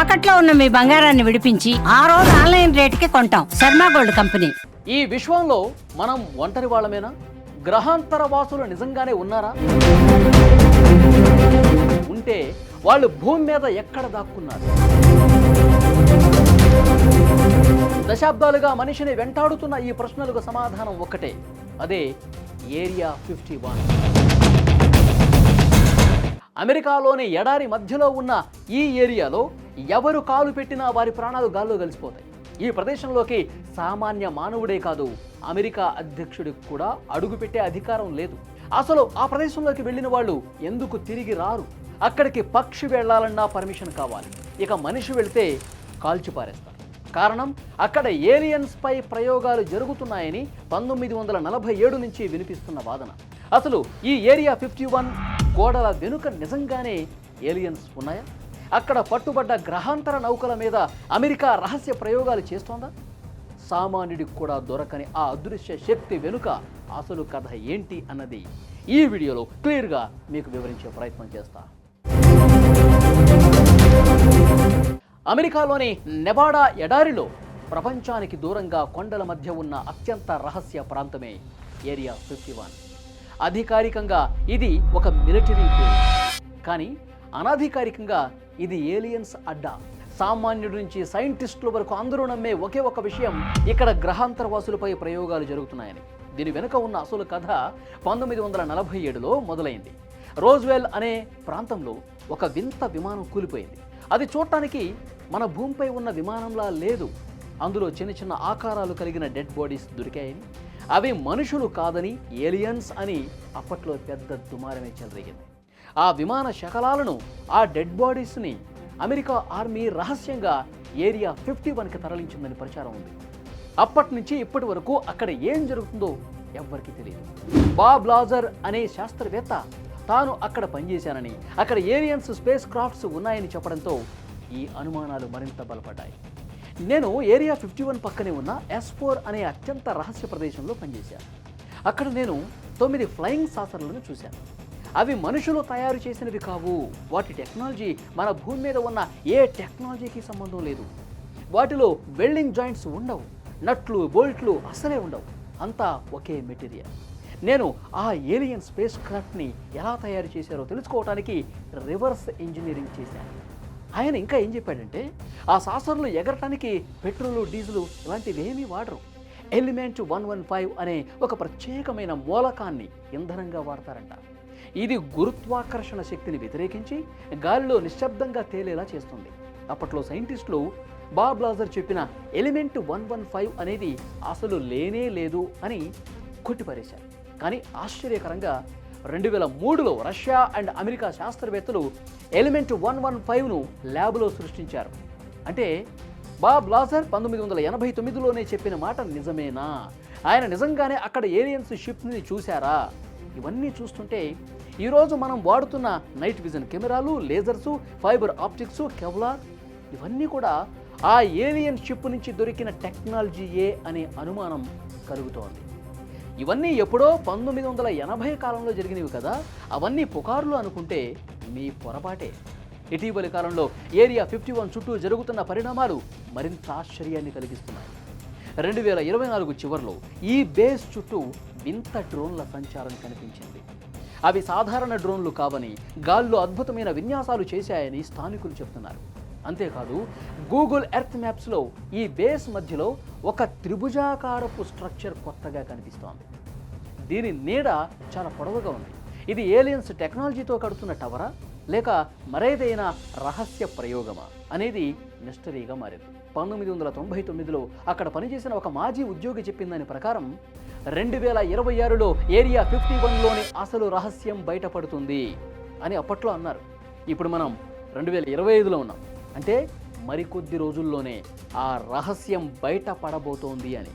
తాకట్లో ఉన్న మీ బంగారాన్ని విడిపించి ఆ రోజు ఆన్లైన్ రేటుకి కొంటాం. Sharma gold company. ఈ విశ్వంలో మనం ఒంటరి వాళ్ళమేనా? గ్రహాంతర వాసులు నిజంగానే ఉన్నారా? ఉంటే వాళ్ళు భూమి మీద ఎక్కడ దాక్కున్నారు? దశాబ్దాలుగా మనిషిని వెంటాడుతున్న ఈ ప్రశ్నలకు సమాధానం ఒక్కటే, అదే ఏరియా 51. అమెరికాలోని ఎడారి మధ్యలో ఉన్న ఈ ఏరియాలో ఎవరు కాలు పెట్టినా వారి ప్రాణాలు గాల్లో కలిసిపోతాయి. ఈ ప్రదేశంలోకి సామాన్య మానవుడే కాదు, అమెరికా అధ్యక్షుడికి కూడా అడుగుపెట్టే అధికారం లేదు. అసలు ఆ ప్రదేశంలోకి వెళ్ళిన వాళ్ళు ఎందుకు తిరిగి రారు? అక్కడికి పక్షి వెళ్లాలన్నా పర్మిషన్ కావాలి, ఇక మనిషి వెళితే కాల్చి పారేస్తారు. కారణం, అక్కడ ఏలియన్స్ పై ప్రయోగాలు జరుగుతున్నాయని 1947 నుంచి వినిపిస్తున్న వాదన. అసలు ఈ ఏరియా 51 గోడల వెనుక నిజంగానే ఏలియన్స్ ఉన్నాయా? అక్కడ పట్టుబడ్డ గ్రహాంతర నౌకల మీద అమెరికా రహస్య ప్రయోగాలు చేస్తోందా? సామాన్యుడికి కూడా దొరకని ఆ అదృశ్య శక్తి వెనుక అసలు కథ ఏంటి అన్నది ఈ వీడియోలో క్లియర్గా మీకు వివరించే ప్రయత్నం చేస్తా. అమెరికాలోని నెవాడా ఎడారిలో ప్రపంచానికి దూరంగా కొండల మధ్య ఉన్న అత్యంత రహస్య ప్రాంతమే ఏరియా 51. అధికారికంగా ఇది ఒక మిలిటరీ బేస్, కానీ అనధికారికంగా ఇది ఏలియన్స్ అడ్డా. సామాన్యుడి నుంచి సైంటిస్టుల వరకు అందరూ నమ్మే ఒకే ఒక విషయం, ఇక్కడ గ్రహాంతర వాసులపై ప్రయోగాలు జరుగుతున్నాయని. దీని వెనుక ఉన్న అసలు కథ 1947లో మొదలైంది. రోజ్వెల్ అనే ప్రాంతంలో ఒక వింత విమానం కూలిపోయింది. అది చూడటానికి మన భూమిపై ఉన్న విమానంలా లేదు. అందులో చిన్న చిన్న ఆకారాలు కలిగిన డెడ్ బాడీస్ దొరికాయని, అవి మనుషులు కాదని, ఏలియన్స్ అని అప్పట్లో పెద్ద దుమారమే చెలరేగింది. ఆ విమాన శకలాలను, ఆ డెడ్ బాడీస్ని అమెరికా ఆర్మీ రహస్యంగా ఏరియా 51కి తరలించిందని ప్రచారం ఉంది. అప్పటి నుంచి ఇప్పటి వరకు అక్కడ ఏం జరుగుతుందో ఎవ్వరికీ తెలియదు. బాబ్ లాజర్ అనే శాస్త్రవేత్త తాను అక్కడ పనిచేశానని, అక్కడ ఏలియన్స్ స్పేస్ క్రాఫ్ట్స్ ఉన్నాయని చెప్పడంతో ఈ అనుమానాలు మరింత బలపడ్డాయి. నేను ఏరియా 51 పక్కనే ఉన్న S4 అనే అత్యంత రహస్య ప్రదేశంలో పనిచేశాను. అక్కడ నేను 9 ఫ్లయింగ్ సాసర్లను చూశాను. అవి మనుషులు తయారు చేసినవి కావు. వాటి టెక్నాలజీ మన భూమి మీద ఉన్న ఏ టెక్నాలజీకి సంబంధం లేదు. వాటిలో వెల్డింగ్ జాయింట్స్ ఉండవు, నట్లు బోల్ట్లు అసలే ఉండవు. అంతా ఒకే మెటీరియల్. నేను ఆ ఏలియన్ స్పేస్ క్రాఫ్ట్ని ఎలా తయారు చేశారో తెలుసుకోవడానికి రివర్స్ ఇంజనీరింగ్ చేశాను. ఆయన ఇంకా ఏం చెప్పాడంటే, ఆ సాసర్లు ఎగరటానికి పెట్రోలు, డీజిలు ఇలాంటివి ఏమీ వాడరు. ఎలిమెంట్ 115 అనే ఒక ప్రత్యేకమైన మూలకాన్ని ఇంధనంగా వాడతారంట. ఇది గురుత్వాకర్షణ శక్తిని వ్యతిరేకించి గాలిలో నిశ్శబ్దంగా తేలేలా చేస్తుంది. అప్పట్లో సైంటిస్టులు బాబ్ లాజర్ చెప్పిన ఎలిమెంట్ 115 అనేది అసలు లేనే లేదు అని కొట్టిపారేశారు. కానీ ఆశ్చర్యకరంగా 2003లో రష్యా అండ్ అమెరికా శాస్త్రవేత్తలు ఎలిమెంట్ 115ను ల్యాబ్లో సృష్టించారు. అంటే బాబ్ లాజర్ 1989లోనే చెప్పిన మాట నిజమేనా? ఆయన నిజంగానే అక్కడ ఏలియన్స్ షిప్ని చూశారా? ఇవన్నీ చూస్తుంటే ఈరోజు మనం వాడుతున్న నైట్ విజన్ కెమెరాలు, లేజర్సు, ఫైబర్ ఆప్టిక్స్, కెవ్లార్ ఇవన్నీ కూడా ఆ ఏలియన్ షిప్ నుంచి దొరికిన టెక్నాలజీయే అనే అనుమానం కలుగుతోంది. ఇవన్నీ ఎప్పుడో 1980 కాలంలో జరిగినవి కదా, అవన్నీ పుకార్లు అనుకుంటే మీ పొరపాటే. ఇటీవలి కాలంలో ఏరియా 51 చుట్టూ జరుగుతున్న పరిణామాలు మరింత ఆశ్చర్యాన్ని కలిగిస్తున్నాయి. 2024 చివరిలో ఈ బేస్ చుట్టూ వింత డ్రోన్ల సంచారం కనిపించింది. అవి సాధారణ డ్రోన్లు కావని, గాల్లో అద్భుతమైన విన్యాసాలు చేశాయని స్థానికులు చెబుతున్నారు. అంతేకాదు, గూగుల్ ఎర్త్ మ్యాప్స్లో ఈ బేస్ మధ్యలో ఒక త్రిభుజాకారపు స్ట్రక్చర్ కొత్తగా కనిపిస్తోంది. దీని నీడ చాలా పొడవుగా ఉంది. ఇది ఏలియన్స్ టెక్నాలజీతో కడుతున్న టవరా, లేక మరేదైనా రహస్య ప్రయోగమా అనేది మిస్టరీగా మారింది. 1999లో అక్కడ పనిచేసిన ఒక మాజీ ఉద్యోగి చెప్పిన దాని ప్రకారం 2026లో ఏరియా 51లోని అసలు రహస్యం బయటపడుతుంది అని అప్పట్లో అన్నారు. ఇప్పుడు మనం 2025లో ఉన్నాం. అంటే మరికొద్ది రోజుల్లోనే ఆ రహస్యం బయటపడబోతోంది అని.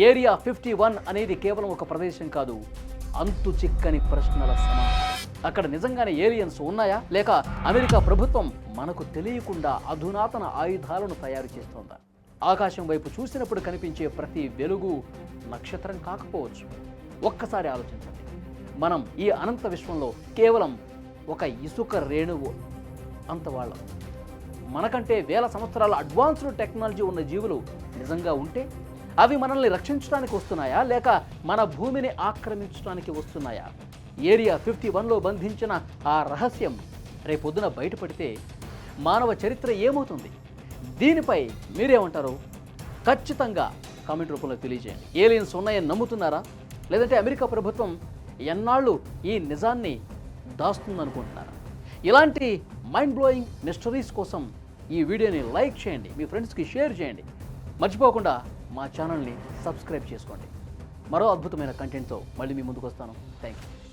ఏరియా 51 అనేది కేవలం ఒక ప్రదేశం కాదు, అంతు చిక్కని ప్రశ్నల సమాహారం. అక్కడ నిజంగానే ఏలియన్స్ ఉన్నాయా, లేక అమెరికా ప్రభుత్వం మనకు తెలియకుండా అధునాతన ఆయుధాలను తయారు చేస్తోందా? ఆకాశం వైపు చూసినప్పుడు కనిపించే ప్రతి వెలుగు నక్షత్రం కాకపోవచ్చు. ఒక్కసారి ఆలోచించండి, మనం ఈ అనంత విశ్వంలో కేవలం ఒక ఇసుక రేణువు అంత వాళ్ళం. మనకంటే వేల సంవత్సరాల అడ్వాన్స్డ్ టెక్నాలజీ ఉన్న జీవులు నిజంగా ఉంటే అవి మనల్ని రక్షించడానికి వస్తున్నాయా లేక మన భూమిని ఆక్రమించడానికి వస్తున్నాయా? ఏరియా 51లో బంధించిన ఆ రహస్యం రేపొద్దున బయటపడితే మానవ చరిత్ర ఏమవుతుంది? దీనిపై మీరేమంటారు? ఖచ్చితంగా కామెంట్ రూపంలో తెలియజేయండి. ఏలియన్స్ ఉన్నాయని నమ్ముతున్నారా? లేదంటే అమెరికా ప్రభుత్వం ఎన్నాళ్ళు ఈ నిజాన్ని దాస్తుందనుకుంటున్నారా? ఇలాంటి మైండ్ బ్లోయింగ్ మిస్టరీస్ కోసం ఈ వీడియోని లైక్ చేయండి, మీ ఫ్రెండ్స్కి షేర్ చేయండి. మర్చిపోకుండా మా ఛానల్ని సబ్స్క్రైబ్ చేసుకోండి. మరో అద్భుతమైన కంటెంట్తో మళ్ళీ మీ ముందుకు వస్తాను. Thank you.